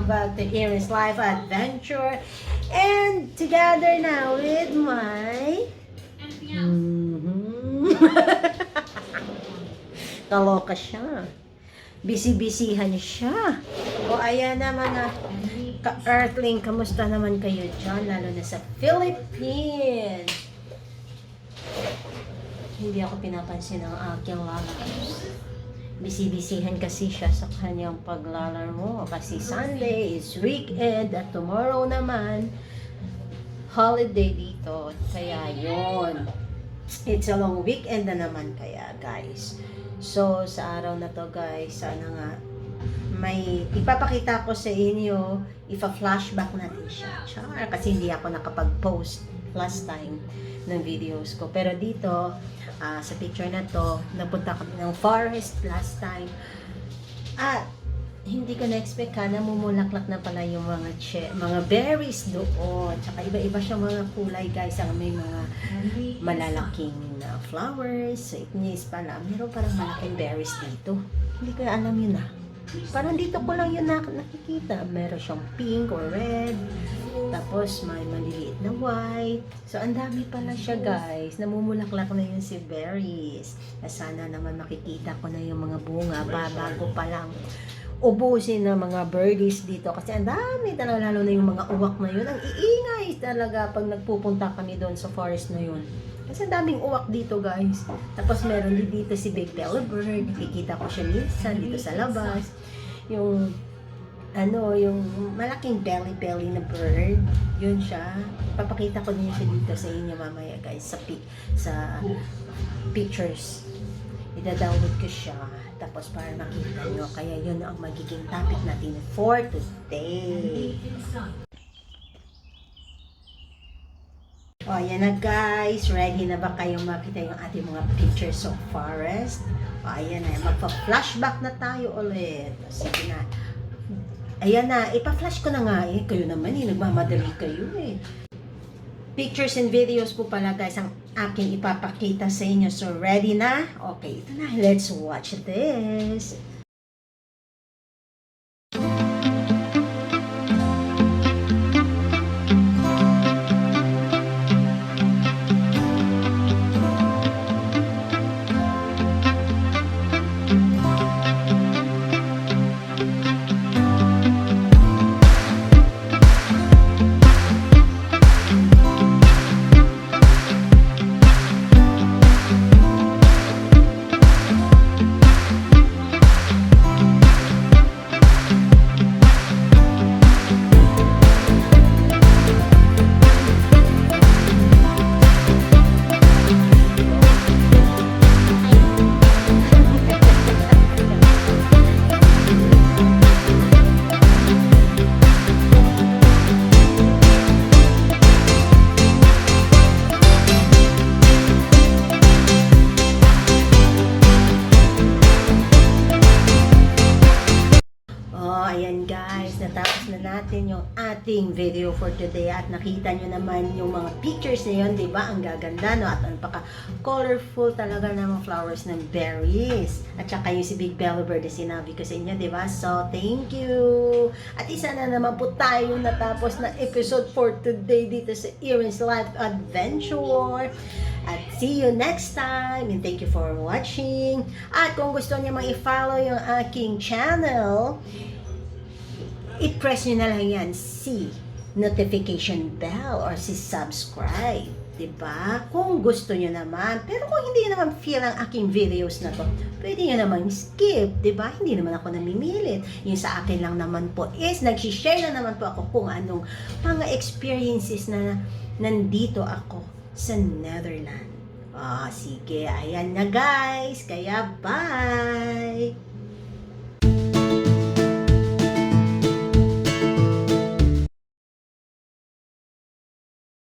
back to Iris Life Adventure. And together now with my... Kaloka siya. Busy-busyhan siya. O ayan na mga ka-earthling, kamusta naman kayo dyan? Lalo na sa Philippines. Hindi ako pinapansin ng aking lalaki. Busy-busyhan kasi siya sa kanyang paglalaro kasi Sunday is weekend at tomorrow naman holiday dito. Kaya yon, it's a long weekend na naman kaya guys. So sa araw na to guys, sana nga may ipapakita ko sa inyo, ipa-flashback natin siya. Char, kasi hindi ako nakapag-post last time ng videos ko. Pero dito, sa picture na to, napunta kami ng forest last time. At hindi ko na-expect na mumulaklak na pala yung mga berries doon. Tsaka iba-iba siya mga kulay guys. Ang may mga malalaking flowers. So it means pala, meron parang malaking berries dito. Hindi ko alam yun Parang dito ko lang yun nakikita. Meron siyang pink or red. Tapos may maliliit na white. So ang dami pala siya guys. Namumulaklak na yun si berries. Sana naman makikita ko na yung mga bunga bago pa lang ubusin ng mga birdies dito. Kasi ang dami talaga, lalo na yung mga uwak na yun. Ang iingay talaga pag nagpupunta kami doon sa forest na yun. Kasi ang daming uwak dito guys. Tapos meron din dito si Big Belly Bird. Nakikita ko siya minsan dito sa labas. Yung yung malaking belly na bird, yun siya. Papakita ko din siya dito sa inyo mamaya guys sa pictures. Ida-download ko siya tapos para makita nyo. Kaya yun ang magiging topic natin for today. O, yan na guys. Ready na ba kayong makita yung ating mga pictures of forest? O, ayan na. Magpa-flashback na tayo ulit. O, sige na. Ayan na. Ipa-flash ko na nga Kayo naman nagmamadali kayo Pictures and videos po pala guys ang aking ipapakita sa inyo. So, ready na? Okay, ito na. Let's watch this. Natapos na natin yung ating video for today at nakita nyo naman yung mga pictures na yun, di ba? Ang gaganda, no? At napaka-colorful talaga ng mga flowers ng berries. At saka yung si Big Belly Bird na sinabi ko sa inyo, di ba? So, thank you! At isa na naman po tayo natapos na episode for today dito sa Iris Life Adventure. At see you next time. And thank you for watching. At kung gusto niyo ma-follow yung aking channel, i-press nyo na lang yan si notification bell or si subscribe. Diba? Kung gusto nyo naman. Pero kung hindi nyo naman feel ang aking videos na to, pwede nyo naman skip. Diba? Hindi naman ako namimilit. Yung sa akin lang naman po is nagsishare na naman po ako kung anong mga experiences na nandito ako sa Netherlands. Sige. Ayan na guys. Kaya bye!